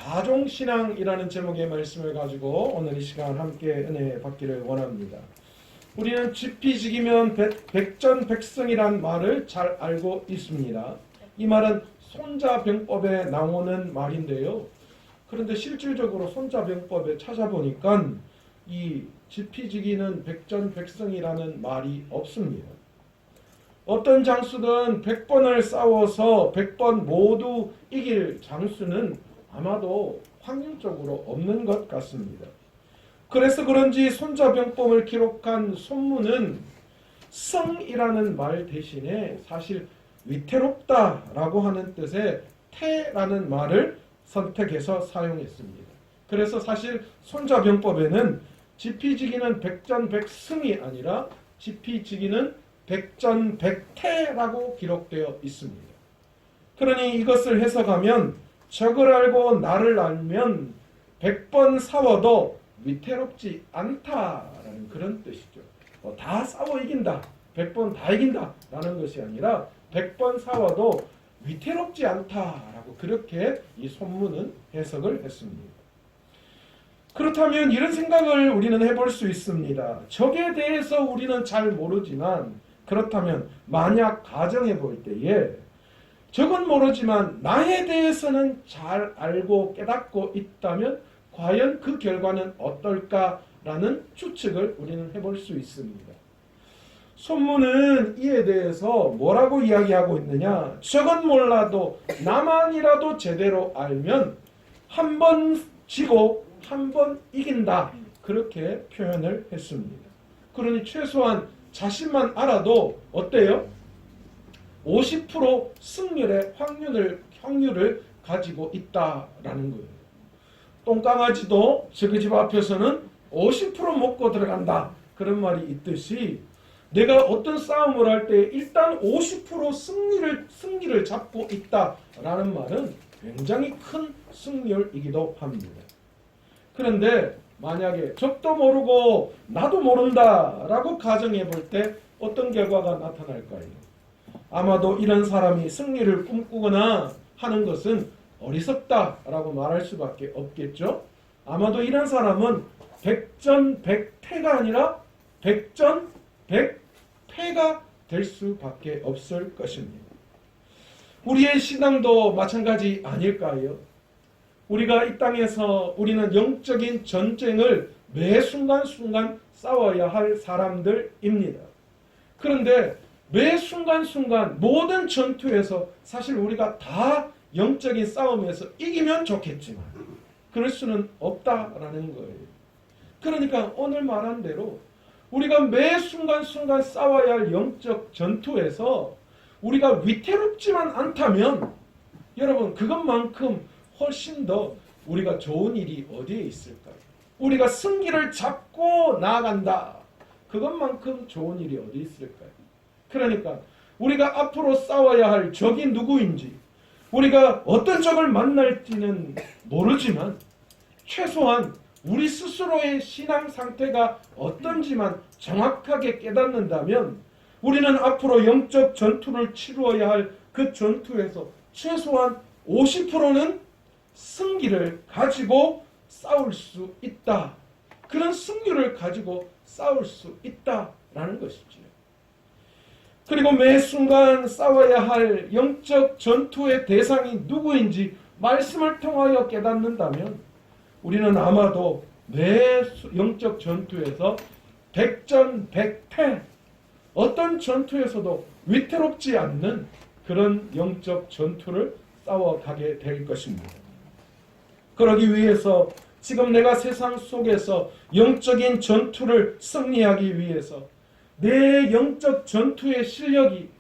사종신앙이라는 제목의 말씀을 가지고 오늘 이 시간 함께 은혜 받기를 원합니다. 우리는 지피지기면 백전백승이란 말을 잘 알고 있습니다. 이 말은 손자병법에 나오는 말인데요. 그런데 실질적으로 손자병법에 찾아보니까 이 지피지기는 백전백승이라는 말이 없습니다. 어떤 장수든 100번을 싸워서 100번 모두 이길 장수는 아마도 확률적으로 없는 것 같습니다. 그래서 그런지 손자병법을 기록한 손문은 성이라는 말 대신에 사실 위태롭다라고 하는 뜻의 태라는 말을 선택해서 사용했습니다. 그래서 사실 손자병법에는 지피지기는 백전백승이 아니라 지피지기는 백전백태라고 기록되어 있습니다. 그러니 이것을 해석하면 적을 알고 나를 알면 100번 싸워도 위태롭지 않다라는 그런 뜻이죠. 다 싸워 이긴다, 100번 다 이긴다 라는 것이 아니라 100번 싸워도 위태롭지 않다라고 그렇게 이 손문은 해석을 했습니다. 그렇다면 이런 생각을 우리는 해볼 수 있습니다. 적에 대해서 우리는 잘 모르지만 그렇다면 만약 가정해 볼 때에 적은 모르지만 나에 대해서는 잘 알고 깨닫고 있다면 과연 그 결과는 어떨까라는 추측을 우리는 해볼 수 있습니다. 손문은 이에 대해서 뭐라고 이야기하고 있느냐? 적은 몰라도 나만이라도 제대로 알면 한 번 지고 한 번 이긴다. 그렇게 표현을 했습니다. 그러니 최소한 자신만 알아도 어때요? 50% 승률의 확률을 가지고 있다라는 거예요. 똥강아지도 저기 집 앞에서는 50% 먹고 들어간다. 그런 말이 있듯이 내가 어떤 싸움을 할 때 일단 50% 승리를 잡고 있다라는 말은 굉장히 큰 승률이기도 합니다. 그런데 만약에 적도 모르고 나도 모른다라고 가정해 볼 때 어떤 결과가 나타날까요? 아마도 이런 사람이 승리를 꿈꾸거나 하는 것은 어리석다라고 말할 수밖에 없겠죠. 아마도 이런 사람은 백전백패가 아니라 백전백패가 될 수밖에 없을 것입니다. 우리의 신앙도 마찬가지 아닐까요? 우리가 이 땅에서 우리는 영적인 전쟁을 매 순간순간 싸워야 할 사람들입니다. 그런데 매 순간순간 모든 전투에서 사실 우리가 다 영적인 싸움에서 이기면 좋겠지만 그럴 수는 없다라는 거예요. 그러니까 오늘 말한 대로 우리가 매 순간순간 싸워야 할 영적 전투에서 우리가 위태롭지만 않다면 여러분 그것만큼 훨씬 더 우리가 좋은 일이 어디에 있을까요? 우리가 승기를 잡고 나아간다. 그것만큼 좋은 일이 어디 있을까요? 그러니까 우리가 앞으로 싸워야 할 적이 누구인지 우리가 어떤 적을 만날지는 모르지만 최소한 우리 스스로의 신앙 상태가 어떤지만 정확하게 깨닫는다면 우리는 앞으로 영적 전투를 치루어야 할 그 전투에서 최소한 50%는 승기를 가지고 싸울 수 있다. 그런 승률을 가지고 싸울 수 있다라는 것이죠. 그리고 매 순간 싸워야 할 영적 전투의 대상이 누구인지 말씀을 통하여 깨닫는다면 우리는 아마도 매 영적 전투에서 백전백패 어떤 전투에서도 위태롭지 않는 그런 영적 전투를 싸워가게 될 것입니다. 그러기 위해서 지금 내가 세상 속에서 영적인 전투를 승리하기 위해서 내 영적 전투의 실력이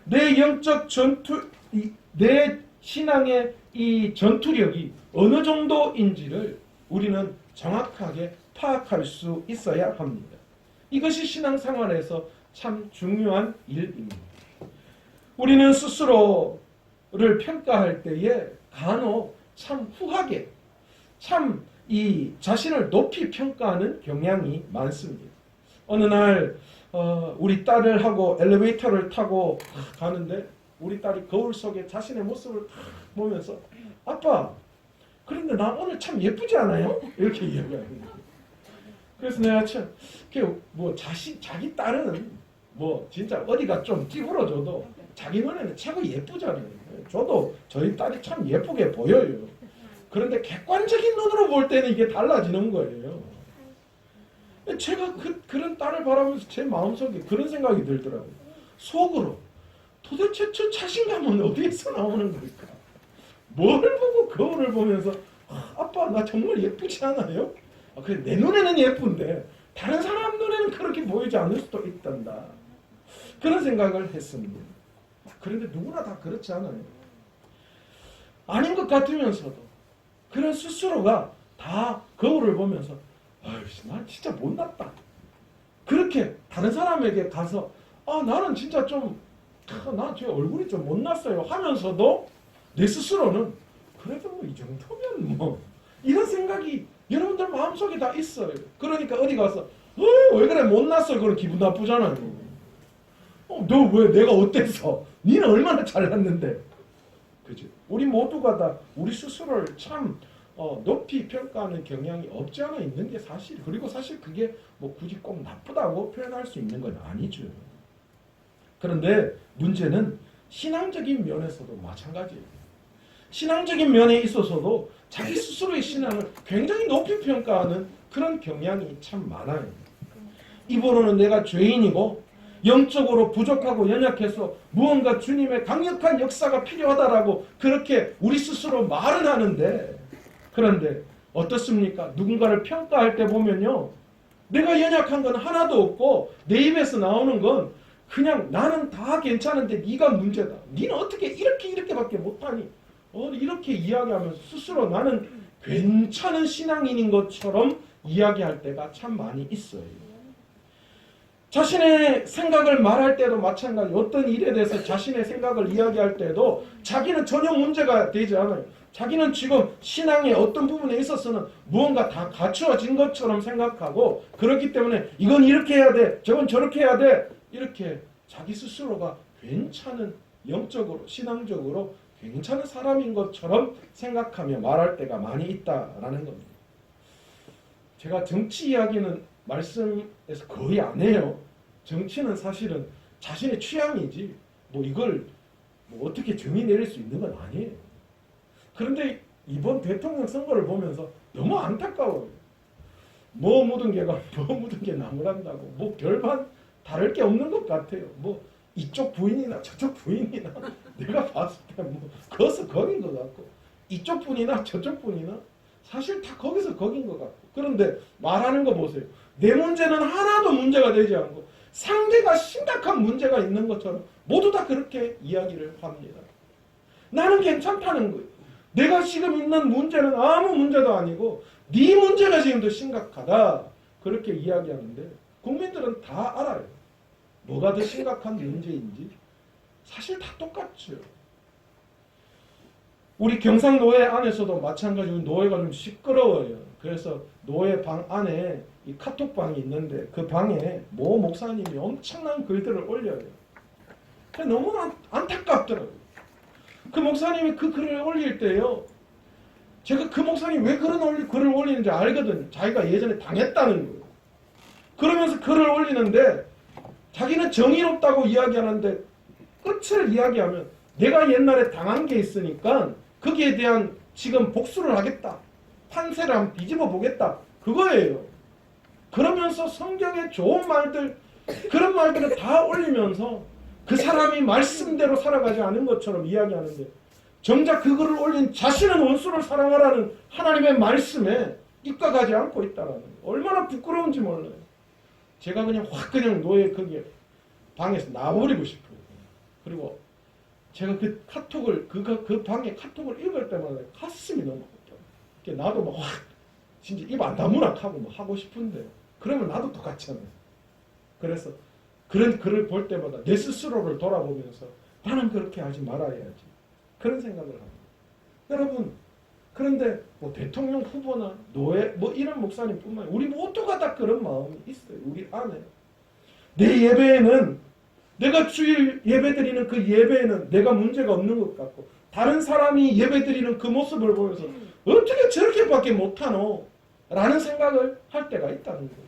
내 영적 전투 내 신앙의 이 전투력이 어느 정도인지를 우리는 정확하게 파악할 수 있어야 합니다. 이것이 신앙생활에서 참 중요한 일입니다. 우리는 스스로를 평가할 때에 간혹 참 후하게 참 이 자신을 높이 평가하는 경향이 많습니다. 어느 날 우리 딸을 하고 엘리베이터를 타고 가는데 우리 딸이 거울 속에 자신의 모습을 보면서 아빠 그런데 나 오늘 참 예쁘지 않아요? 이렇게 이야기하는 거예요. 그래서 내가 참, 뭐 자기 딸은 뭐 진짜 어디가 좀 찌부러져도 자기 눈에는 최고 예쁘잖아요. 저도 저희 딸이 참 예쁘게 보여요. 그런데 객관적인 눈으로 볼 때는 이게 달라지는 거예요. 제가 그런 딸을 바라보면서 제 마음속에 그런 생각이 들더라고요. 속으로 도대체 저 자신감은 어디에서 나오는 걸까? 뭘 보고 거울을 보면서 아빠 나 정말 예쁘지 않아요? 그래, 내 눈에는 예쁜데 다른 사람 눈에는 그렇게 보이지 않을 수도 있단다. 그런 생각을 했습니다. 그런데 누구나 다 그렇지 않아요. 아닌 것 같으면서도 그런 스스로가 다 거울을 보면서 아유, 난 진짜 못났다. 그렇게 다른 사람에게 가서 나는 진짜 난 제 얼굴이 좀 못났어요 하면서도 내 스스로는 그래도 뭐 이 정도면 뭐 이런 생각이 여러분들 마음속에 다 있어요. 그러니까 어디 가서 왜 그래 못났어 그런 기분 나쁘잖아요. 너 왜 내가 어때서? 니는 얼마나 잘났는데. 그죠? 우리 모두가 다 우리 스스로를 참 높이 평가하는 경향이 없지 않아 있는 게 사실. 그리고 사실 그게 뭐 굳이 꼭 나쁘다고 표현할 수 있는 건 아니죠. 그런데 문제는 신앙적인 면에서도 마찬가지예요. 신앙적인 면에 있어서도 자기 스스로의 신앙을 굉장히 높이 평가하는 그런 경향이 참 많아요. 입으로는 내가 죄인이고 영적으로 부족하고 연약해서 무언가 주님의 강력한 역사가 필요하다라고 그렇게 우리 스스로 말은 하는데, 그런데 어떻습니까? 누군가를 평가할 때 보면요, 내가 연약한 건 하나도 없고 내 입에서 나오는 건 그냥 나는 다 괜찮은데 네가 문제다. 네는 어떻게 이렇게밖에 못하니? 이렇게 이야기하면서 스스로 나는 괜찮은 신앙인인 것처럼 이야기할 때가 참 많이 있어요. 자신의 생각을 말할 때도 마찬가지. 어떤 일에 대해서 자신의 생각을 이야기할 때도 자기는 전혀 문제가 되지 않아요. 자기는 지금 신앙의 어떤 부분에 있어서는 무언가 다 갖추어진 것처럼 생각하고, 그렇기 때문에 이건 이렇게 해야 돼, 저건 저렇게 해야 돼, 이렇게 자기 스스로가 괜찮은, 영적으로 신앙적으로 괜찮은 사람인 것처럼 생각하며 말할 때가 많이 있다라는 겁니다. 제가 정치 이야기는 말씀에서 거의 안 해요. 정치는 사실은 자신의 취향이지 뭐 이걸 뭐 어떻게 정의 내릴 수 있는 건 아니에요. 그런데 이번 대통령 선거를 보면서 너무 안타까워요. 뭐 묻은 개가 뭐 묻은 개 나무란다고. 뭐 별반 다를 게 없는 것 같아요. 뭐 이쪽 부인이나 저쪽 부인이나 내가 봤을 때 뭐 거기서 거긴 것 같고, 이쪽 분이나 저쪽 분이나 사실 다 거기서 거긴 것 같고. 그런데 말하는 거 보세요. 내 문제는 하나도 문제가 되지 않고 상대가 심각한 문제가 있는 것처럼 모두 다 그렇게 이야기를 합니다. 나는 괜찮다는 거예요. 내가 지금 있는 문제는 아무 문제도 아니고 네 문제가 지금 더 심각하다. 그렇게 이야기하는데 국민들은 다 알아요. 뭐가 더 심각한 문제인지. 사실 다 똑같죠. 우리 경상노회 안에서도 마찬가지로 노회가 좀 시끄러워요. 그래서 노회 방 안에 이 카톡방이 있는데 그 방에 모 목사님이 엄청난 글들을 올려요. 너무 안타깝더라고요. 그 목사님이 그 글을 올릴 때요, 제가 그 목사님이 왜 그런 글을 올리는지 알거든요. 자기가 예전에 당했다는 거예요. 그러면서 글을 올리는데 자기는 정의롭다고 이야기하는데 끝을 이야기하면 내가 옛날에 당한 게 있으니까 거기에 대한 지금 복수를 하겠다. 판세를 한번 뒤집어 보겠다. 그거예요. 그러면서 성경의 좋은 말들, 그런 말들을 다 올리면서 그 사람이 말씀대로 살아가지 않은 것처럼 이야기하는데, 정작 그거를 올린 자신은 원수를 사랑하라는 하나님의 말씀에 입각하지 않고 있다라는 거예요. 얼마나 부끄러운지 몰라요. 제가 그냥 노예 거기에 방에서 나와버리고 싶어요. 그리고 제가 그 카톡을 그 방에 카톡을 읽을 때마다 가슴이 너무 아프더라고요. 나도 막 진짜 입 안 다무나 하고 뭐 하고 싶은데, 그러면 나도 똑같잖아요. 그래서 그런 글을 볼 때마다 내 스스로를 돌아보면서 나는 그렇게 하지 말아야지, 그런 생각을 합니다. 여러분, 그런데 뭐 대통령 후보나 노예 뭐 이런 목사님뿐만 아니라 우리 모두가 다 그런 마음이 있어요. 우리 안에. 내 예배에는, 내가 주일 예배드리는 그 예배에는 내가 문제가 없는 것 같고, 다른 사람이 예배드리는 그 모습을 보면서 어떻게 저렇게밖에 못하노? 라는 생각을 할 때가 있다는 거예요.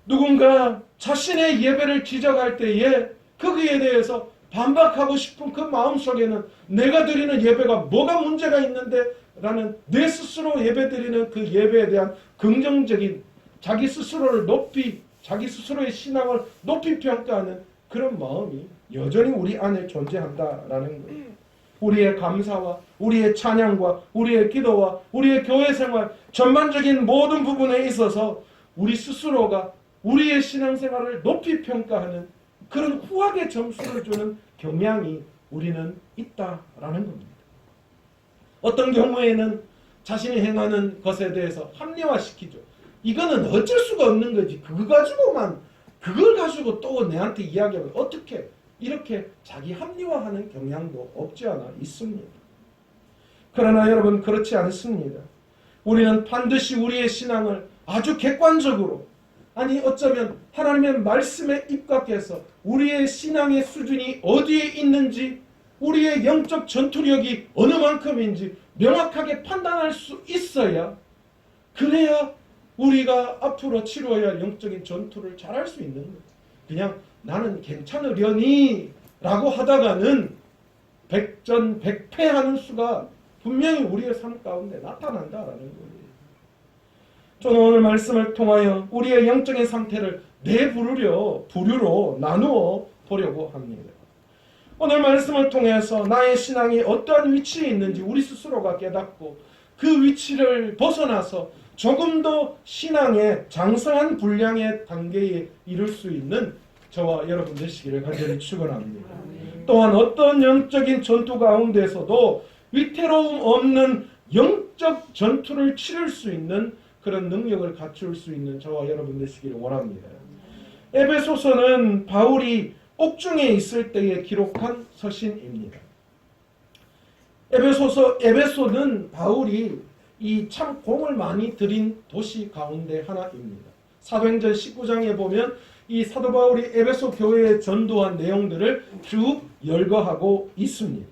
누군가 자신의 예배를 지적할 때에 거기에 대해서 반박하고 싶은 그 마음속에는 내가 드리는 예배가 뭐가 문제가 있는데 라는 내 스스로 예배드리는 그 예배에 대한 긍정적인 자기 스스로를 높이 자기 스스로의 신앙을 높이 평가하는 그런 마음이 여전히 우리 안에 존재한다라는 거예요. 우리의 감사와 우리의 찬양과 우리의 기도와 우리의 교회 생활 전반적인 모든 부분에 있어서 우리 스스로가 우리의 신앙생활을 높이 평가하는 그런 후하게 점수를 주는 경향이 우리는 있다라는 겁니다. 어떤 경우에는 자신이 행하는 것에 대해서 합리화시키죠. 이거는 어쩔 수가 없는 거지. 그걸 가지고 또 내한테 이야기하면 어떻게 이렇게 자기 합리화하는 경향도 없지 않아 있습니다. 그러나 여러분 그렇지 않습니다. 우리는 반드시 우리의 신앙을 아주 객관적으로 아니 어쩌면 하나님의 말씀에 입각해서 우리의 신앙의 수준이 어디에 있는지 우리의 영적 전투력이 어느 만큼인지 명확하게 판단할 수 있어야 그래야 우리가 앞으로 치러야 할 영적인 전투를 잘할 수 있는 거예요. 그냥 나는 괜찮으려니 라고 하다가는 백전백패하는 수가 분명히 우리의 삶 가운데 나타난다라는 거예요. 저는 오늘 말씀을 통하여 우리의 영적인 상태를 네 부류로 나누어 보려고 합니다. 오늘 말씀을 통해서 나의 신앙이 어떠한 위치에 있는지 우리 스스로가 깨닫고 그 위치를 벗어나서 조금 더 신앙의 장성한 분량의 단계에 이를 수 있는 저와 여러분 되시기를 간절히 축원합니다. 또한 어떤 영적인 전투 가운데서도 위태로움 없는 영적 전투를 치를 수 있는 그런 능력을 갖출 수 있는 저와 여러분 되시기를 원합니다. 에베소서는 바울이 옥중에 있을 때에 기록한 서신입니다. 에베소는 바울이 이 참 공을 많이 들인 도시 가운데 하나입니다. 사도행전 19장에 보면 이 사도 바울이 에베소 교회에 전도한 내용들을 쭉 열거하고 있습니다.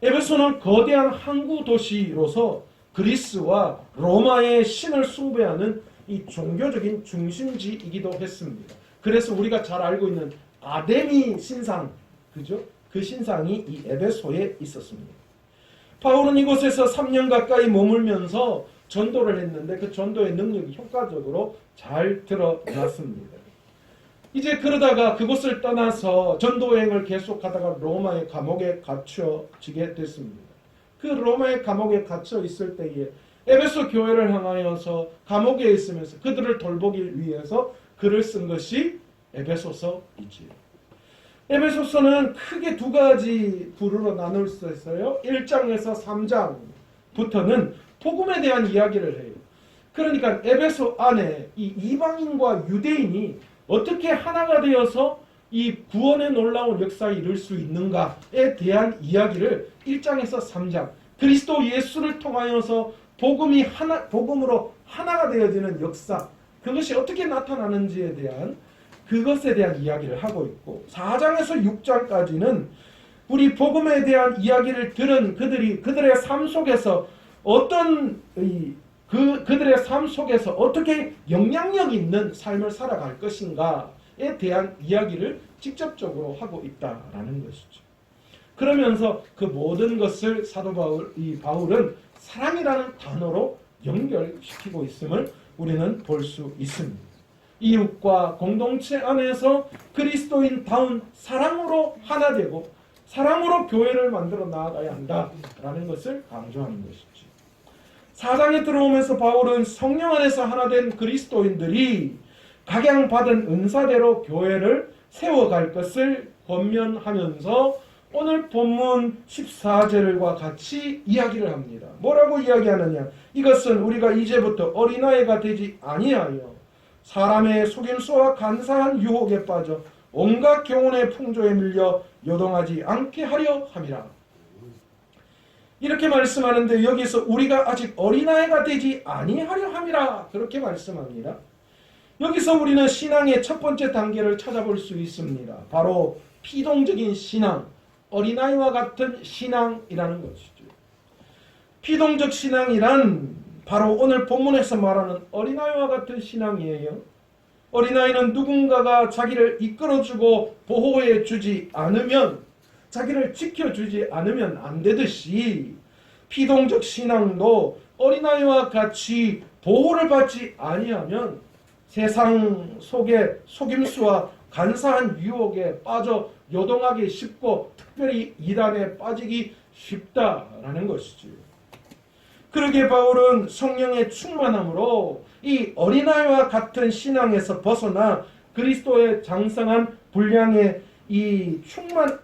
에베소는 거대한 항구 도시로서 그리스와 로마의 신을 숭배하는 이 종교적인 중심지이기도 했습니다. 그래서 우리가 잘 알고 있는 아데미 신상, 그죠? 그 신상이 이 에베소에 있었습니다. 바울은 이곳에서 3년 가까이 머물면서 전도를 했는데 그 전도의 능력이 효과적으로 잘 드러났습니다. 이제 그러다가 그곳을 떠나서 전도행을 계속하다가 로마의 감옥에 갇혀지게 됐습니다. 그 로마의 감옥에 갇혀 있을 때에 에베소 교회를 향하여서 감옥에 있으면서 그들을 돌보기 위해서 글을 쓴 것이 에베소서이지요. 에베소서는 크게 두 가지 부류로 나눌 수 있어요. 1장에서 3장부터는 복음에 대한 이야기를 해요. 그러니까 에베소 안에 이 이방인과 유대인이 어떻게 하나가 되어서 이 구원의 놀라운 역사에 이룰 수 있는가에 대한 이야기를 1장에서 3장 그리스도 예수를 통하여서 복음으로 하나가 되어지는 역사 그것이 어떻게 나타나는지에 대한 그것에 대한 이야기를 하고 있고 4장에서 6장까지는 우리 복음에 대한 이야기를 들은 그들의 삶 속에서 그들의 삶 속에서 어떻게 영향력 있는 삶을 살아갈 것인가에 대한 이야기를 직접적으로 하고 있다라는 것이죠. 그러면서 그 모든 것을 사도 바울은 사랑이라는 단어로 연결시키고 있음을 우리는 볼 수 있습니다. 이웃과 공동체 안에서 그리스도인다운 사랑으로 하나 되고 사랑으로 교회를 만들어 나아가야 한다라는 것을 강조하는 것이죠. 4장에 들어오면서 바울은 성령 안에서 하나 된 그리스도인들이 각양받은 은사대로 교회를 세워갈 것을 권면하면서 오늘 본문 14절과 같이 이야기를 합니다. 뭐라고 이야기하느냐? 이것은 우리가 이제부터 어린아이가 되지 아니하여 사람의 속임수와 간사한 유혹에 빠져 온갖 교훈의 풍조에 밀려 요동하지 않게 하려 함이라. 이렇게 말씀하는데 여기서 우리가 아직 어린아이가 되지 아니하려 함이라 그렇게 말씀합니다. 여기서 우리는 신앙의 첫 번째 단계를 찾아볼 수 있습니다. 바로 피동적인 신앙, 어린아이와 같은 신앙이라는 것이죠. 피동적 신앙이란 바로 오늘 본문에서 말하는 어린아이와 같은 신앙이에요. 어린아이는 누군가가 자기를 이끌어주고 보호해주지 않으면, 자기를 지켜주지 않으면 안 되듯이 피동적 신앙도 어린아이와 같이 보호를 받지 아니하면 세상 속의 속임수와 간사한 유혹에 빠져 요동하기 쉽고 특별히 이단에 빠지기 쉽다라는 것이죠. 그러기에 바울은 성령의 충만함으로 이 어린아이와 같은 신앙에서 벗어나 그리스도의 장성한 분량의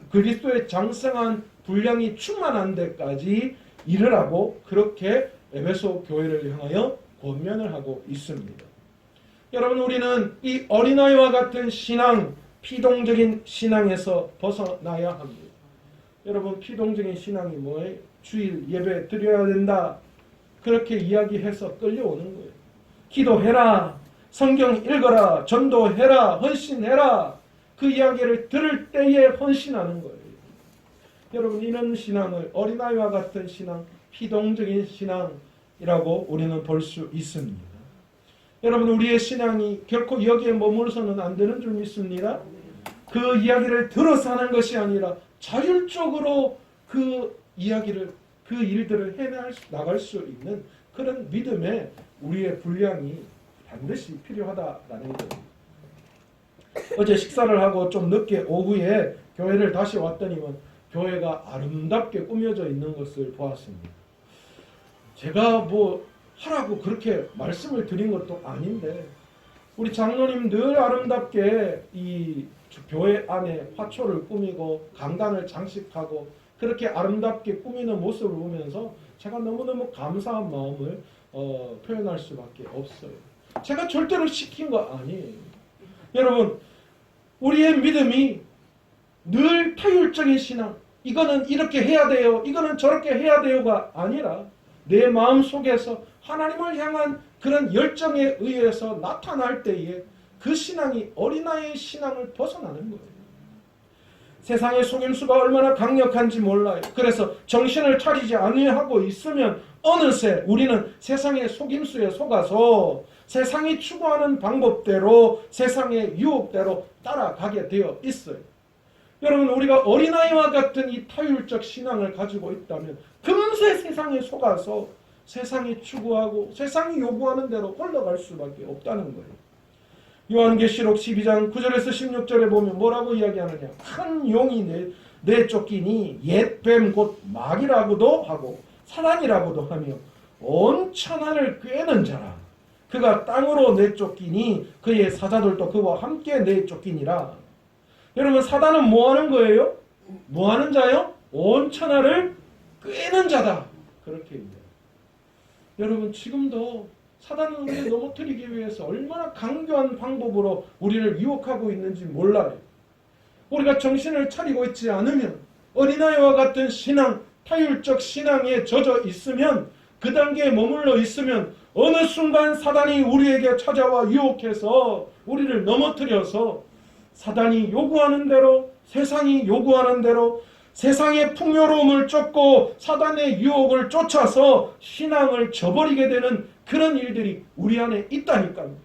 그리스도의 장성한 분량이 충만한 데까지 이르라고 그렇게 에베소 교회를 향하여 권면을 하고 있습니다. 여러분, 우리는 이 어린아이와 같은 신앙, 피동적인 신앙에서 벗어나야 합니다. 여러분, 피동적인 신앙이 뭐예요? 주일 예배 드려야 된다, 그렇게 이야기해서 끌려오는 거예요. 기도해라, 성경 읽어라, 전도해라, 헌신해라, 그 이야기를 들을 때에 헌신하는 거예요. 여러분, 이런 신앙을 어린아이와 같은 신앙, 피동적인 신앙이라고 우리는 볼 수 있습니다. 여러분, 우리의 신앙이 결코 여기에 머물러서는 안 되는 줄 믿습니다. 그 이야기를 들어서 하는 것이 아니라 자율적으로 그 이야기를, 그 일들을 해나갈 수 있는 그런 믿음에 우리의 분량이 반드시 필요하다라는 겁니다. 어제 식사를 하고 좀 늦게 오후에 교회를 다시 왔더니만 교회가 아름답게 꾸며져 있는 것을 보았습니다. 제가 뭐 하라고 그렇게 말씀을 드린 것도 아닌데 우리 장로님 늘 아름답게 이 교회 안에 화초를 꾸미고 강단을 장식하고 그렇게 아름답게 꾸미는 모습을 보면서 제가 너무너무 감사한 마음을 표현할 수밖에 없어요. 제가 절대로 시킨 거 아니에요. 여러분, 우리의 믿음이 늘 타율적인 신앙, 이거는 이렇게 해야 돼요, 이거는 저렇게 해야 돼요가 아니라 내 마음 속에서 하나님을 향한 그런 열정에 의해서 나타날 때에 그 신앙이 어린아이의 신앙을 벗어나는 거예요. 세상의 속임수가 얼마나 강력한지 몰라요. 그래서 정신을 차리지 아니하고 있으면 어느새 우리는 세상의 속임수에 속아서 세상이 추구하는 방법대로, 세상의 유혹대로 따라가게 되어 있어요. 여러분, 우리가 어린아이와 같은 이 타율적 신앙을 가지고 있다면 금세 세상에 속아서 세상이 추구하고 세상이 요구하는 대로 흘러갈 수밖에 없다는 거예요. 요한계시록 12장 9절에서 16절에 보면 뭐라고 이야기하느냐. 큰 용이 내쫓기니 옛 뱀 곧 마귀라고도 하고 사단이라고도 하며 온 천하를 꿰는 자라. 그가 땅으로 내쫓기니 그의 사자들도 그와 함께 내쫓기니라. 여러분, 사단은 뭐 하는 거예요? 뭐 하는 자요? 온 천하를 꿰는 자다. 그렇게 얘기해요. 여러분, 지금도 사단은 우리를 넘어뜨리기 위해서 얼마나 강교한 방법으로 우리를 유혹하고 있는지 몰라요. 우리가 정신을 차리고 있지 않으면, 어린아이와 같은 신앙, 타율적 신앙에 젖어 있으면, 그 단계에 머물러 있으면 어느 순간 사단이 우리에게 찾아와 유혹해서 우리를 넘어뜨려서 사단이 요구하는 대로, 세상이 요구하는 대로 세상의 풍요로움을 쫓고 사단의 유혹을 쫓아서 신앙을 저버리게 되는 그런 일들이 우리 안에 있다니까요.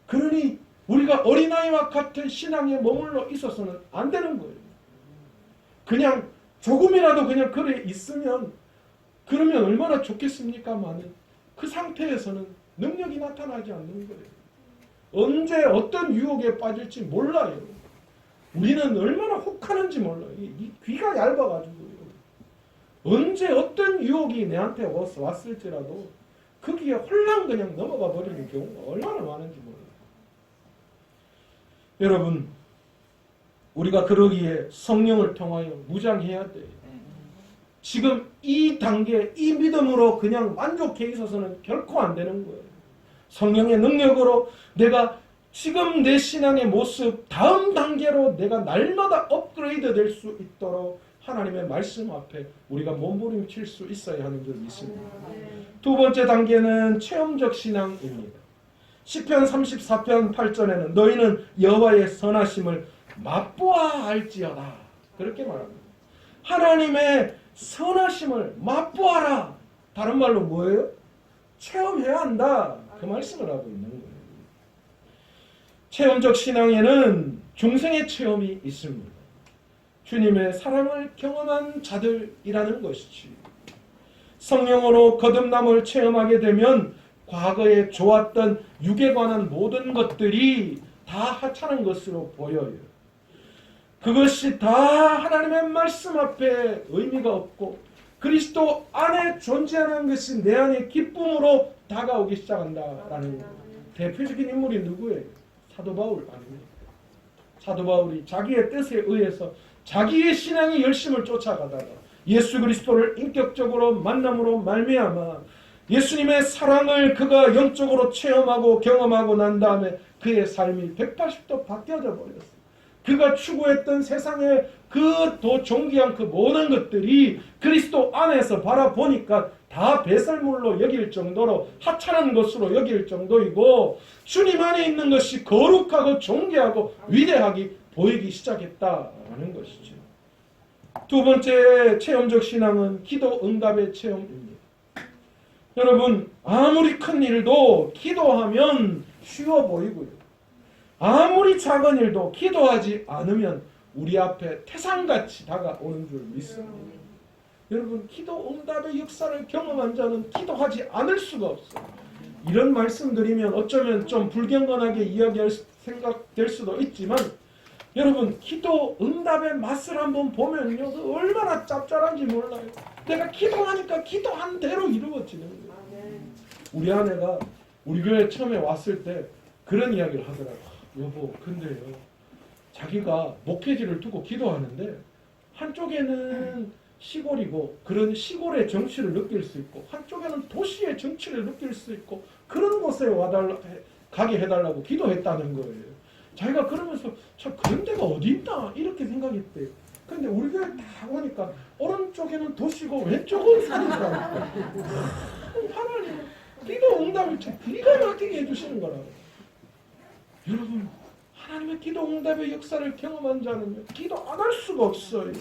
그러니 우리가 어린아이와 같은 신앙에 머물러 있어서는 안 되는 거예요. 그냥 조금이라도 그냥 그래 있으면 그러면 얼마나 좋겠습니까만은 그 상태에서는 능력이 나타나지 않는 거예요. 언제 어떤 유혹에 빠질지 몰라요. 우리는 얼마나 혹하는지 몰라요. 이 귀가 얇아가지고요. 언제 어떤 유혹이 내한테 왔을지라도 거기에 홀랑 그냥 넘어가 버리는 경우가 얼마나 많은지 몰라요. 여러분, 우리가 그러기에 성령을 통하여 무장해야 돼요. 지금 이 단계, 이 믿음으로 그냥 만족해 있어서는 결코 안 되는 거예요. 성령의 능력으로 내가 지금 내 신앙의 모습 다음 단계로 내가 날마다 업그레이드 될 수 있도록 하나님의 말씀 앞에 우리가 몸부림칠 수 있어야 하는 줄 믿습니다. 두 번째 단계는 체험적 신앙입니다. 시편 34편 8절에는 너희는 여호와의 선하심을 맛보아 알지어다. 그렇게 말합니다. 하나님의 선하심을 맛보아라. 다른 말로 뭐예요? 체험해야 한다. 그 말씀을 하고 있는 거예요. 체험적 신앙에는 중생의 체험이 있습니다. 주님의 사랑을 경험한 자들이라는 것이지. 성령으로 거듭남을 체험하게 되면 과거에 좋았던 육에 관한 모든 것들이 다 하찮은 것으로 보여요. 그것이 다 하나님의 말씀 앞에 의미가 없고 그리스도 안에 존재하는 것이 내 안에 기쁨으로 다가오기 시작한다라는 대표적인 인물이 누구예요? 사도 바울 아닙니까? 사도 바울이 자기의 뜻에 의해서 자기의 신앙의 열심을 쫓아가다가 예수 그리스도를 인격적으로 만남으로 말미암아 예수님의 사랑을 그가 영적으로 체험하고 경험하고 난 다음에 그의 삶이 180도 바뀌어져 버렸어요. 그가 추구했던 세상의 그 더 존귀한 그 모든 것들이 그리스도 안에서 바라보니까 다 배설물로 여길 정도로 하찮은 것으로 여길 정도이고 주님 안에 있는 것이 거룩하고 존귀하고 위대하게 보이기 시작했다는 것이죠. 두 번째 체험적 신앙은 기도 응답의 체험입니다. 여러분, 아무리 큰 일도 기도하면 쉬워 보이고요. 아무리 작은 일도 기도하지 않으면 우리 앞에 태산같이 다가오는 줄 믿습니다. 여러분, 기도 응답의 역사를 경험한 자는 기도하지 않을 수가 없어요. 이런 말씀드리면 어쩌면 좀 불경건하게 이야기할 생각될 수도 있지만 여러분, 기도 응답의 맛을 한번 보면요, 얼마나 짭짤한지 몰라요. 내가 기도하니까 기도한 대로 이루어지는 거예요. 우리 아내가 우리 교회 처음에 왔을 때 그런 이야기를 하더라고요. 여보, 근데요, 자기가 목회지를 두고 기도하는데 한쪽에는 시골이고 그런 시골의 정취를 느낄 수 있고 한쪽에는 도시의 정취를 느낄 수 있고 그런 곳에 가게 해달라고 기도했다는 거예요. 자기가 그러면서 참 그런 데가 어디 있나 이렇게 생각했대요. 근데 우리 교회 딱 오니까 오른쪽에는 도시고 왼쪽은 산이더라고요. 하나님은 기도 응답을 참 기가 막히게 해주시는 거라고. 여러분, 하나님의 기도 응답의 역사를 경험한 자는요, 기도 안 할 수가 없어요.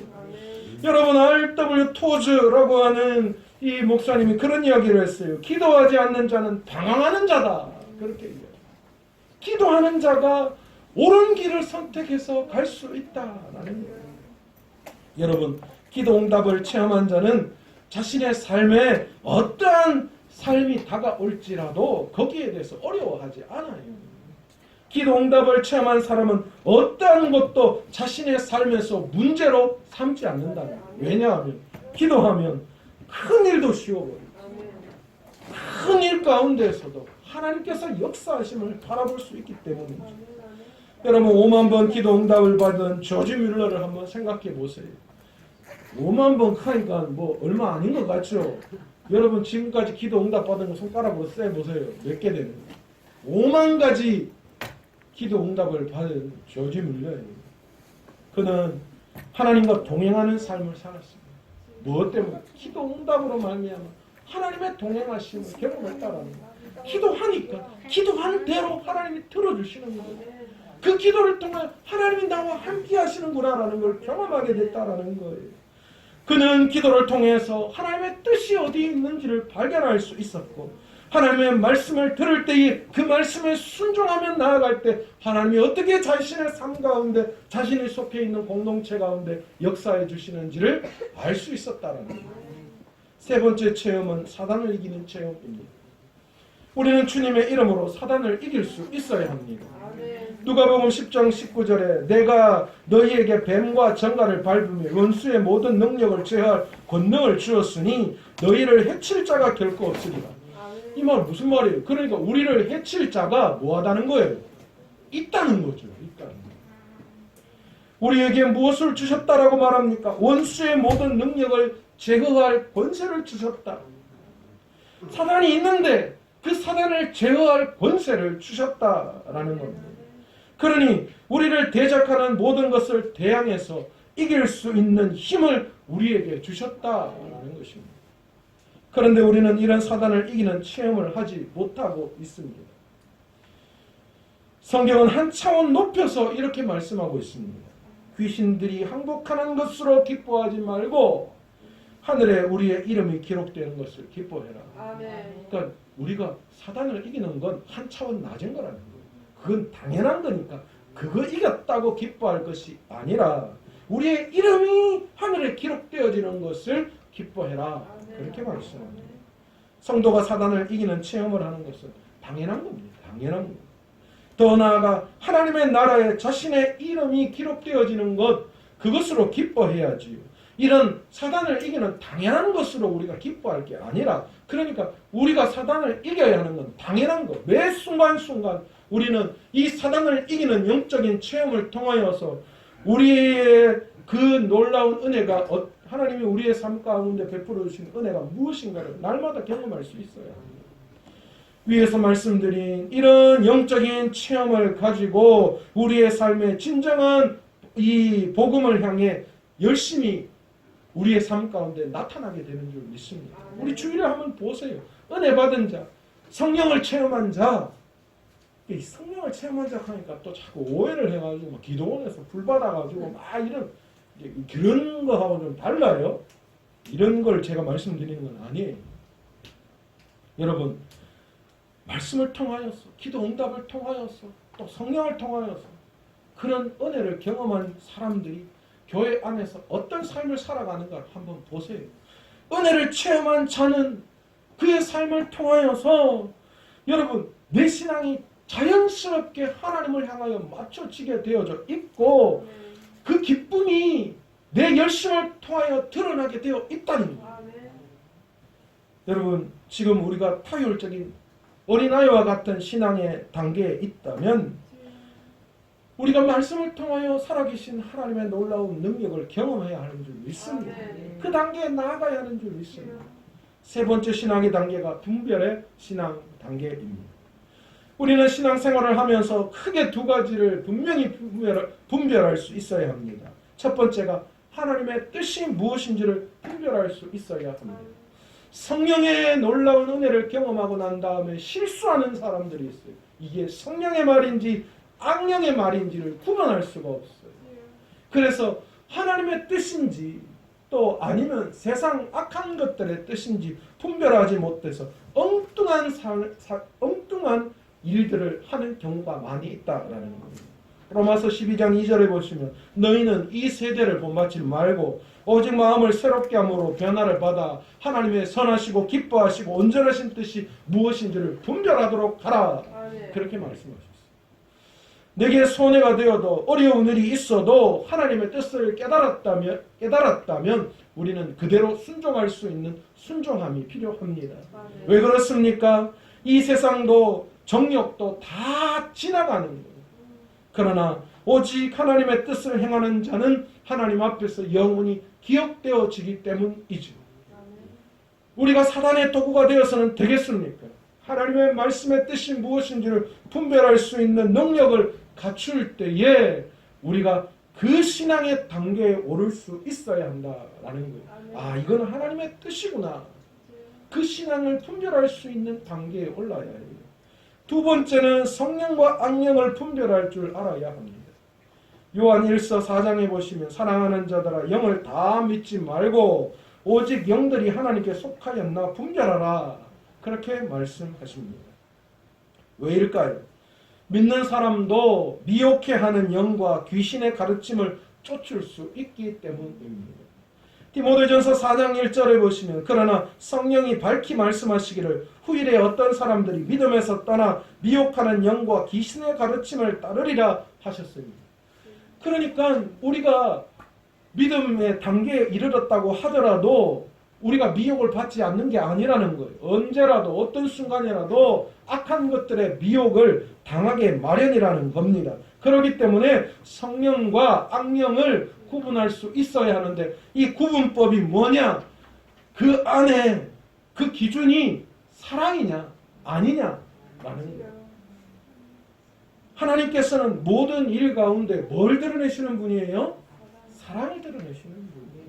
여러분, R.W. 토즈라고 하는 이 목사님이 그런 이야기를 했어요. 기도하지 않는 자는 방황하는 자다. 그렇게 얘기해요. 기도하는 자가 옳은 길을 선택해서 갈 수 있다라는 거예요. 여러분, 기도 응답을 체험한 자는 자신의 삶에 어떠한 삶이 다가올지라도 거기에 대해서 어려워하지 않아요. 기도 응답을 체험한 사람은 어떠한 것도 자신의 삶에서 문제로 삼지 않는다. 왜냐하면 기도하면 큰 일도 쉬워버려요. 큰 일 가운데서도 하나님께서 역사하심을 바라볼 수 있기 때문이죠. 여러분, 5만 번 기도 응답을 받은 조지 뮬러를 한번 생각해 보세요. 5만 번 하니까 뭐 얼마 아닌 것 같죠? 여러분, 지금까지 기도 응답 받은 거 손가락으로 세보세요. 몇 개 되는 거예요? 5만 가지 기도 응답을 받은 조지 뮬러예요. 그는 하나님과 동행하는 삶을 살았습니다. 무엇 때문에? 기도 응답으로 말미암아 하나님의 동행하심을 경험했다라는 거예요. 기도하니까 기도한 대로 하나님이 들어주시는 거예요. 그 기도를 통해 하나님이 나와 함께 하시는구나라는 걸 경험하게 됐다라는 거예요. 그는 기도를 통해서 하나님의 뜻이 어디 있는지를 발견할 수 있었고 하나님의 말씀을 들을 때에 그 말씀에 순종하며 나아갈 때 하나님이 어떻게 자신의 삶 가운데 자신이 속해 있는 공동체 가운데 역사해 주시는지를 알 수 있었다는 거예요. 세 번째 체험은 사단을 이기는 체험입니다. 우리는 주님의 이름으로 사단을 이길 수 있어야 합니다. 누가복음 10장 19절에 내가 너희에게 뱀과 정갈을 밟으며 원수의 모든 능력을 제할 권능을 주었으니 너희를 해칠 자가 결코 없으리라. 이 말 무슨 말이에요? 그러니까 우리를 해칠 자가 뭐하다는 거예요? 있다는 거죠. 있다는 거예요. 우리에게 무엇을 주셨다라고 말합니까? 원수의 모든 능력을 제거할 권세를 주셨다. 사단이 있는데 그 사단을 제어할 권세를 주셨다라는 겁니다. 그러니 우리를 대적하는 모든 것을 대항해서 이길 수 있는 힘을 우리에게 주셨다라는 것입니다. 그런데 우리는 이런 사단을 이기는 체험을 하지 못하고 있습니다. 성경은 한 차원 높여서 이렇게 말씀하고 있습니다. 귀신들이 항복하는 것으로 기뻐하지 말고 하늘에 우리의 이름이 기록되는 것을 기뻐해라. 아멘. 그러니까 우리가 사단을 이기는 건 한 차원 낮은 거라는 거예요. 그건 당연한 거니까 그거 이겼다고 기뻐할 것이 아니라 우리의 이름이 하늘에 기록되어지는 것을 기뻐해라. 그렇게 말씀합니다. 성도가 사단을 이기는 체험을 하는 것은 당연한 겁니다. 당연한 겁니다. 더 나아가 하나님의 나라에 자신의 이름이 기록되어지는 것, 그것으로 기뻐해야지요. 이런 사단을 이기는 당연한 것으로 우리가 기뻐할 게 아니라, 그러니까 우리가 사단을 이겨야 하는 건 당연한 것. 매 순간순간 우리는 이 사단을 이기는 영적인 체험을 통하여서 우리의 그 놀라운 은혜가, 하나님이 우리의 삶 가운데 베풀어 주신 은혜가 무엇인가를 날마다 경험할 수 있어야 합니다. 위에서 말씀드린 이런 영적인 체험을 가지고 우리의 삶의 진정한 이 복음을 향해 열심히 우리의 삶 가운데 나타나게 되는 줄 믿습니다. 우리 주위를 한번 보세요. 은혜 받은 자, 성령을 체험한 자, 이 성령을 체험한 자 하니까 또 자꾸 오해를 해가지고 막 기도원에서 불 받아가지고 막 이런 그런 거하고 좀 달라요. 이런 걸 제가 말씀드리는 건 아니에요. 여러분, 말씀을 통하여서, 기도 응답을 통하여서, 또 성령을 통하여서 그런 은혜를 경험한 사람들이 교회 안에서 어떤 삶을 살아가는가 한번 보세요. 은혜를 체험한 자는 그의 삶을 통하여서 여러분, 내 신앙이 자연스럽게 하나님을 향하여 맞춰지게 되어져 있고 그 기쁨이 내 열심을 통하여 드러나게 되어 있다는 거예요. 여러분, 지금 우리가 타율적인 어린아이와 같은 신앙의 단계에 있다면 우리가 말씀을 통하여 살아계신 하나님의 놀라운 능력을 경험해야 하는 줄 믿습니다. 그 단계에 나아가야 하는 줄 믿습니다. 세 번째 신앙의 단계가 분별의 신앙 단계입니다. 우리는 신앙생활을 하면서 크게 두 가지를 분명히 분별할 수 있어야 합니다. 첫 번째가 하나님의 뜻이 무엇인지를 분별할 수 있어야 합니다. 성령의 놀라운 은혜를 경험하고 난 다음에 실수하는 사람들이 있어요. 이게 성령의 말인지 악령의 말인지를 구분할 수가 없어요. 그래서 하나님의 뜻인지 또 아니면 세상 악한 것들의 뜻인지 분별하지 못해서 엉뚱한 일들을 하는 경우가 많이 있다라는 겁니다. 로마서 12장 2절에 보시면 너희는 이 세대를 본받지 말고 오직 마음을 새롭게 함으로 변화를 받아 하나님의 선하시고 기뻐하시고 온전하신 뜻이 무엇인지를 분별하도록 하라. 그렇게 말씀하셨어요. 내게 손해가 되어도 어려운 일이 있어도 하나님의 뜻을 깨달았다면 우리는 그대로 순종할 수 있는 순종함이 필요합니다. 왜 그렇습니까? 이 세상도 정욕도 다 지나가는 거예요. 그러나 오직 하나님의 뜻을 행하는 자는 하나님 앞에서 영원히 기억되어지기 때문이죠. 우리가 사단의 도구가 되어서는 되겠습니까? 하나님의 말씀의 뜻이 무엇인지를 분별할 수 있는 능력을 갖출 때에 우리가 그 신앙의 단계에 오를 수 있어야 한다라는 거예요. 아, 이건 하나님의 뜻이구나. 그 신앙을 분별할 수 있는 단계에 올라야 해요. 두 번째는 성령과 악령을 분별할 줄 알아야 합니다. 요한 1서 4장에 보시면 사랑하는 자들아 영을 다 믿지 말고 오직 영들이 하나님께 속하였나 분별하라. 그렇게 말씀하십니다. 왜일까요? 믿는 사람도 미혹해하는 영과 귀신의 가르침을 쫓을 수 있기 때문입니다. 디모데전서 4장 1절에 보시면 그러나 성령이 밝히 말씀하시기를 후일에 어떤 사람들이 믿음에서 떠나 미혹하는 영과 귀신의 가르침을 따르리라 하셨습니다. 그러니까 우리가 믿음의 단계에 이르렀다고 하더라도 우리가 미혹을 받지 않는 게 아니라는 거예요. 언제라도 어떤 순간이라도 악한 것들의 미혹을 당하게 마련이라는 겁니다. 그렇기 때문에 성령과 악령을 구분할 수 있어야 하는데 이 구분법이 뭐냐? 그 안에 그 기준이 사랑이냐 아니냐라는 거예요. 하나님께서는 모든 일 가운데 뭘 드러내시는 분이에요? 사랑을 드러내시는 분이에요.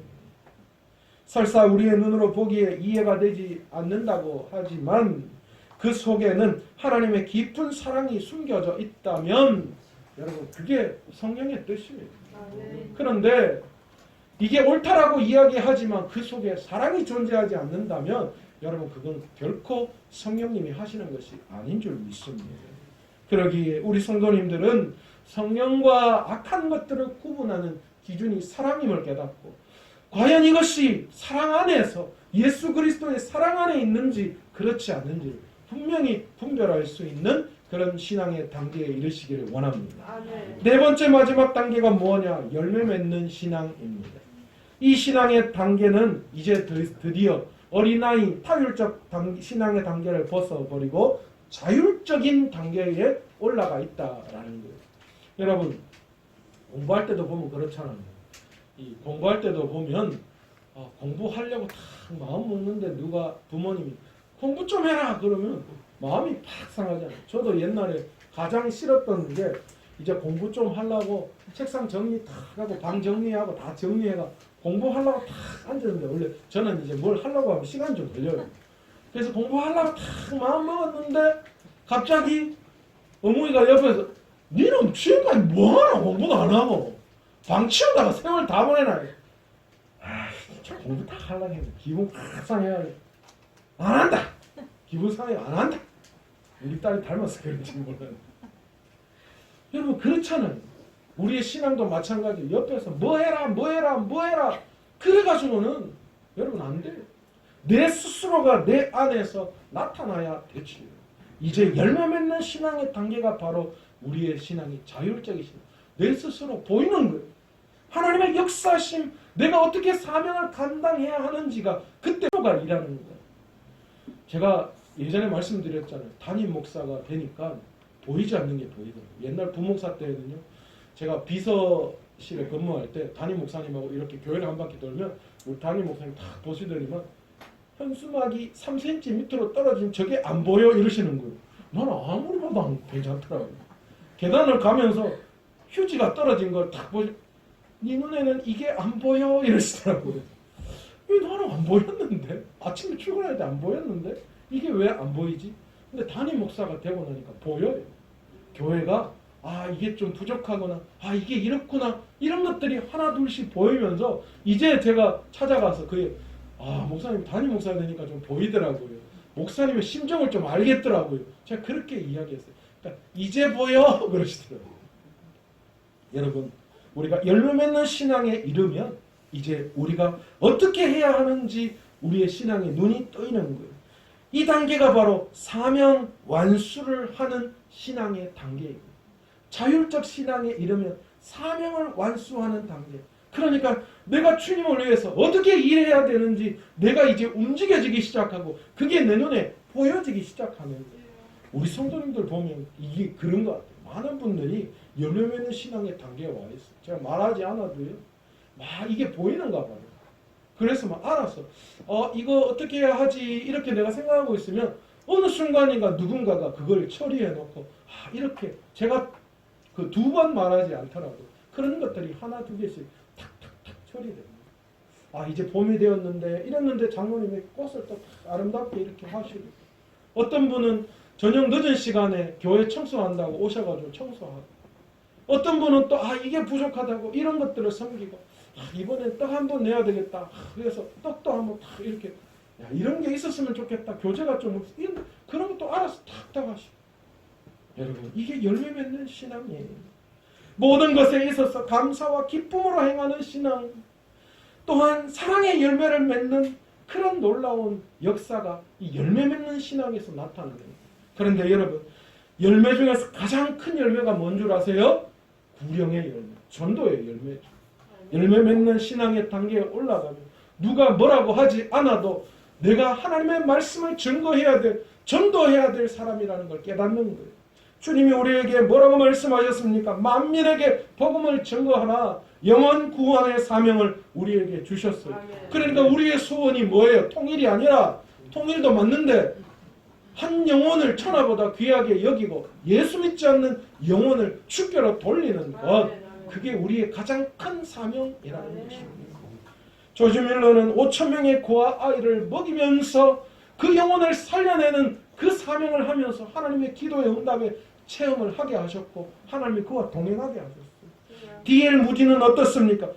설사 우리의 눈으로 보기에 이해가 되지 않는다고 하지만 그 속에는 하나님의 깊은 사랑이 숨겨져 있다면 여러분 그게 성령의 뜻이에요. 그런데 이게 옳다라고 이야기하지만 그 속에 사랑이 존재하지 않는다면 여러분 그건 결코 성령님이 하시는 것이 아닌 줄 믿습니다. 그러기에 우리 성도님들은 성령과 악한 것들을 구분하는 기준이 사랑임을 깨닫고 과연 이것이 사랑 안에서 예수 그리스도의 사랑 안에 있는지 그렇지 않는지를 분명히 분별할 수 있는 그런 신앙의 단계에 이르시기를 원합니다. 네 번째 마지막 단계가 뭐냐? 열매 맺는 신앙입니다. 이 신앙의 단계는 이제 드디어 어린아이 타율적 신앙의 단계를 벗어버리고 자율적인 단계에 올라가 있다라는 거예요. 여러분 공부할 때도 보면 그렇잖아요. 이 공부할 때도 보면 공부하려고 딱 마음 먹는데 누가 부모님이 공부 좀 해라 그러면 마음이 팍 상하잖아요. 저도 옛날에 가장 싫었던 게 이제 공부 좀 하려고 책상 정리 탁 하고 방 정리하고 다 정리해가 공부하려고 탁 앉았는데 원래 저는 이제 뭘 하려고 하면 시간이 좀 걸려요. 그래서 공부하려고 탁 마음 먹었는데 갑자기 어머니가 옆에서 니는 지금까지 뭐하나 공부도 안 하고 방 치우다가 세월 다 보내나. 진짜 공부 딱 하려고 했는데 기분 팍 상해야 안 한다. 기분 상해 안 한다. 우리 딸이 닮아서 그런지 몰라요. 여러분 그렇잖아요. 우리의 신앙도 마찬가지. 옆에서 뭐 해라 그래가지고는 여러분 안 돼요. 내 스스로가 내 안에서 나타나야 되지. 이제 열매 맺는 신앙의 단계가 바로 우리의 신앙이 자율적인 신앙. 내 스스로 보이는 거예요. 하나님의 역사심, 내가 어떻게 사명을 감당해야 하는지가 그때가 일하는 거예요. 제가 예전에 말씀드렸잖아요. 담임 목사가 되니까 보이지 않는 게 보이더라고요. 옛날 부목사 때는요. 제가 비서실에 근무할 때 담임 목사님하고 이렇게 교회를 한 바퀴 돌면 우리 담임 목사님 딱 보시더니만 현수막이 3cm 밑으로 떨어지면 저게 안 보여 이러시는 거예요. 나는 아무리 봐도 괜찮더라고요. 계단을 가면서 휴지가 떨어진 걸 딱 보시 네 눈에는 이게 안 보여 이러시더라고요. 나는 안 보였는데 아침에 출근할 때 안 보였는데 이게 왜 안 보이지? 근데 담임 목사가 되고 나니까 보여요. 교회가 이게 좀 부족하거나 이게 이렇구나 이런 것들이 하나 둘씩 보이면서 이제 제가 찾아가서 목사님 담임 목사가 되니까 좀 보이더라고요. 목사님의 심정을 좀 알겠더라고요. 제가 그렇게 이야기했어요. 그러니까 이제 보여 그러시더라고요. 여러분 우리가 열매 맺는 신앙에 이르면 이제 우리가 어떻게 해야 하는지 우리의 신앙에 눈이 뜨이는 거예요. 이 단계가 바로 사명 완수를 하는 신앙의 단계입니다. 자율적 신앙에 이르면 사명을 완수하는 단계. 그러니까 내가 주님을 위해서 어떻게 일해야 되는지 내가 이제 움직여지기 시작하고 그게 내 눈에 보여지기 시작하는 거예요. 우리 성도님들 보면 이게 그런 것 같아요. 많은 분들이 열매 맺는 신앙의 단계에 와 있어요. 제가 말하지 않아도요. 이게 보이는가 봐요. 그래서 알아서 이거 어떻게 해야 하지 이렇게 내가 생각하고 있으면 어느 순간인가 누군가가 그걸 처리해 놓고 이렇게 제가 그 2번 말하지 않더라도 그런 것들이 하나 두 개씩 탁탁탁 처리됩니다. 이제 봄이 되었는데 이랬는데 장로님이 꽃을 또 아름답게 이렇게 하시고 어떤 분은 저녁 늦은 시간에 교회 청소한다고 오셔가지고 청소하고 어떤 분은 또 이게 부족하다고 이런 것들을 섬기고 이번엔 떡 한 번 내야 되겠다. 그래서 떡도 한번 탁 이렇게 이런 게 있었으면 좋겠다. 교제가 좀 그런 것도 알아서 탁탁 하시고 여러분 이게 열매 맺는 신앙이에요. 모든 것에 있어서 감사와 기쁨으로 행하는 신앙 또한 사랑의 열매를 맺는 그런 놀라운 역사가 이 열매 맺는 신앙에서 나타나는 거예요. 그런데 여러분 열매 중에서 가장 큰 열매가 뭔 줄 아세요? 구령의 열매, 전도의 열매죠. 열매 맺는 신앙의 단계에 올라가면 누가 뭐라고 하지 않아도 내가 하나님의 말씀을 증거해야 될, 전도해야 될 사람이라는 걸 깨닫는 거예요. 주님이 우리에게 뭐라고 말씀하셨습니까? 만민에게 복음을 증거하라. 영원 구원의 사명을 우리에게 주셨어요. 그러니까 우리의 소원이 뭐예요? 통일이 아니라 통일도 맞는데 한 영혼을 천하보다 귀하게 여기고 예수 믿지 않는 영혼을 주께로 돌리는 것, 그게 우리의 가장 큰 사명이라는 것입니다. 조지 밀러는 5,000명의 고아 아이를 먹이면서 그 영혼을 살려내는 그 사명을 하면서 하나님의 기도의 응답에 체험을 하게 하셨고 하나님이 그와 동행하게 하셨어요. D.L. 무디는 어떻습니까?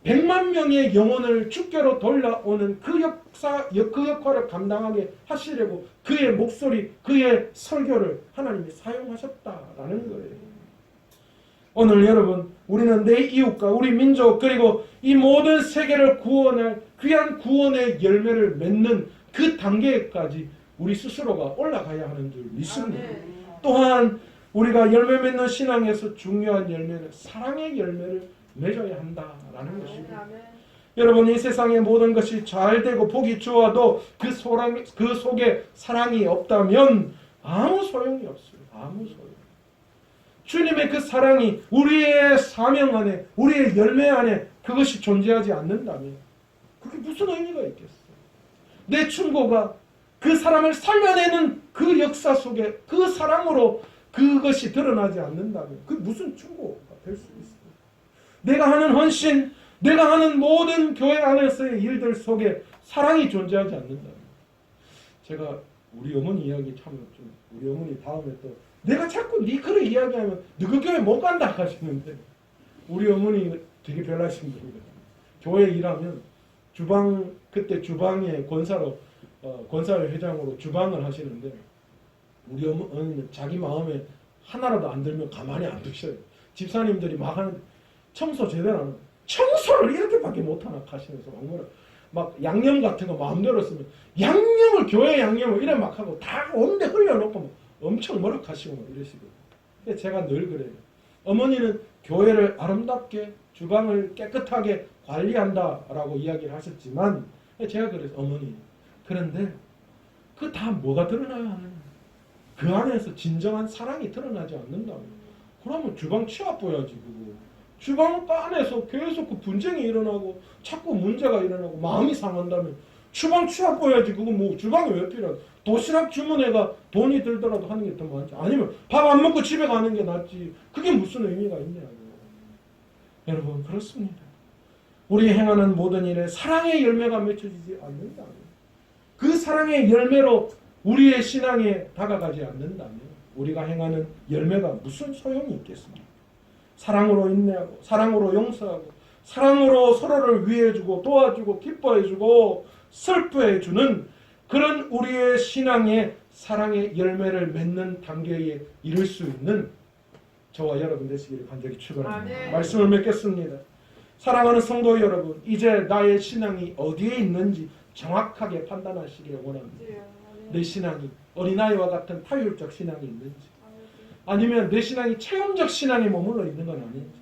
100만 명의 영혼을 주께로 돌려오는 그 역할을 감당하게 하시려고 그의 목소리, 그의 설교를 하나님이 사용하셨다라는 거예요. 오늘 여러분, 우리는 내 이웃과 우리 민족 그리고 이 모든 세계를 구원할 귀한 구원의 열매를 맺는 그 단계까지 우리 스스로가 올라가야 하는 줄 믿습니다. 또한 우리가 열매 맺는 신앙에서 중요한 열매는 사랑의 열매를 맺어야 한다라는 것입니다. 여러분, 이 세상의 모든 것이 잘 되고 복이 좋아도 그 속에 사랑이 없다면 아무 소용이 없어요. 아무 소용. 주님의 그 사랑이 우리의 사명 안에, 우리의 열매 안에 그것이 존재하지 않는다면 그게 무슨 의미가 있겠어요? 내 충고가 그 사람을 살려내는 그 역사 속에 그 사랑으로 그것이 드러나지 않는다면 그게 무슨 충고가 될 수 있어요? 내가 하는 헌신, 내가 하는 모든 교회 안에서의 일들 속에 사랑이 존재하지 않는다면, 제가 우리 어머니 이야기 참 좀, 우리 어머니 다음에 또 내가 자꾸 네 그래 이야기하면 너그 교회 못 간다 하시는데, 우리 어머니 되게 별나신 분이거든요. 교회 일하면 주방, 그때 주방에 권사로 권사회 회장으로 주방을 하시는데, 우리 어머니는 자기 마음에 하나라도 안 들면 가만히 안 두셔요. 집사님들이 막 하는 청소 제대로 안 하는, 청소를 이렇게밖에 못하나 하시면서 막 양념 같은 거 마음대로 쓰면 양념을, 교회 양념을 이래 막 하고 다 온데 흘려놓고 막 엄청 머쓱하시고 막 이러시거든요. 근데 제가 늘 그래요. 어머니는 교회를 아름답게 주방을 깨끗하게 관리한다라고 이야기를 하셨지만, 제가 그래서 어머니, 그런데 그 다 뭐가 드러나야 하느냐? 그 안에서 진정한 사랑이 드러나지 않는다면 그러면 주방 취업 보야지. 그거 주방 안에서 계속 그 분쟁이 일어나고 자꾸 문제가 일어나고 마음이 상한다면 주방 취업 보야지. 그거 뭐 주방이 왜 필요해? 도시락 주문해가 돈이 들더라도 하는 게 더 많지. 아니면 밥 안 먹고 집에 가는 게 낫지. 그게 무슨 의미가 있냐고. 여러분, 그렇습니다. 우리 행하는 모든 일에 사랑의 열매가 맺혀지지 않는다면, 그 사랑의 열매로 우리의 신앙에 다가가지 않는다면 우리가 행하는 열매가 무슨 소용이 있겠습니까? 사랑으로 인내하고 사랑으로 용서하고 사랑으로 서로를 위해주고 도와주고 기뻐해주고 슬퍼해주는 그런 우리의 신앙의 사랑의 열매를 맺는 단계에 이를 수 있는 저와 여러분 되시기를 간절히 축원합니다. 말씀을 맺겠습니다. 사랑하는 성도 여러분, 이제 나의 신앙이 어디에 있는지 정확하게 판단하시기를 원합니다. 내 신앙이 어린아이와 같은 타율적 신앙이 있는지, 아니면 내 신앙이 체험적 신앙에 머물러 있는 건 아닌지,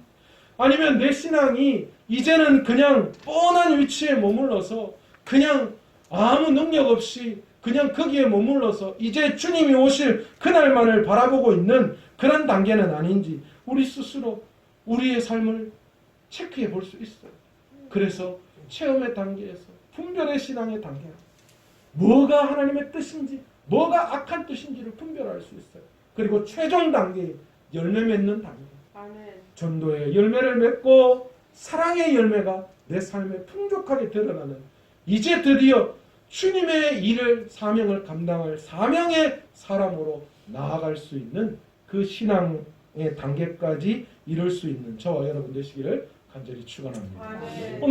아니면 내 신앙이 이제는 그냥 뻔한 위치에 머물러서 그냥 아무 능력 없이 그냥 거기에 머물러서 이제 주님이 오실 그날만을 바라보고 있는 그런 단계는 아닌지 우리 스스로 우리의 삶을 체크해 볼 수 있어요. 그래서 체험의 단계에서 분별의 신앙의 단계, 뭐가 하나님의 뜻인지 뭐가 악한 뜻인지를 분별할 수 있어요. 그리고 최종 단계, 열매 맺는 단계, 전도의 열매를 맺고 사랑의 열매가 내 삶에 풍족하게 드러나는, 이제 드디어 주님의 일을, 사명을 감당할 사명의 사람으로 나아갈 수 있는 그 신앙의 단계까지 이룰 수 있는 저와 여러분 되시기를 간절히 축원합니다.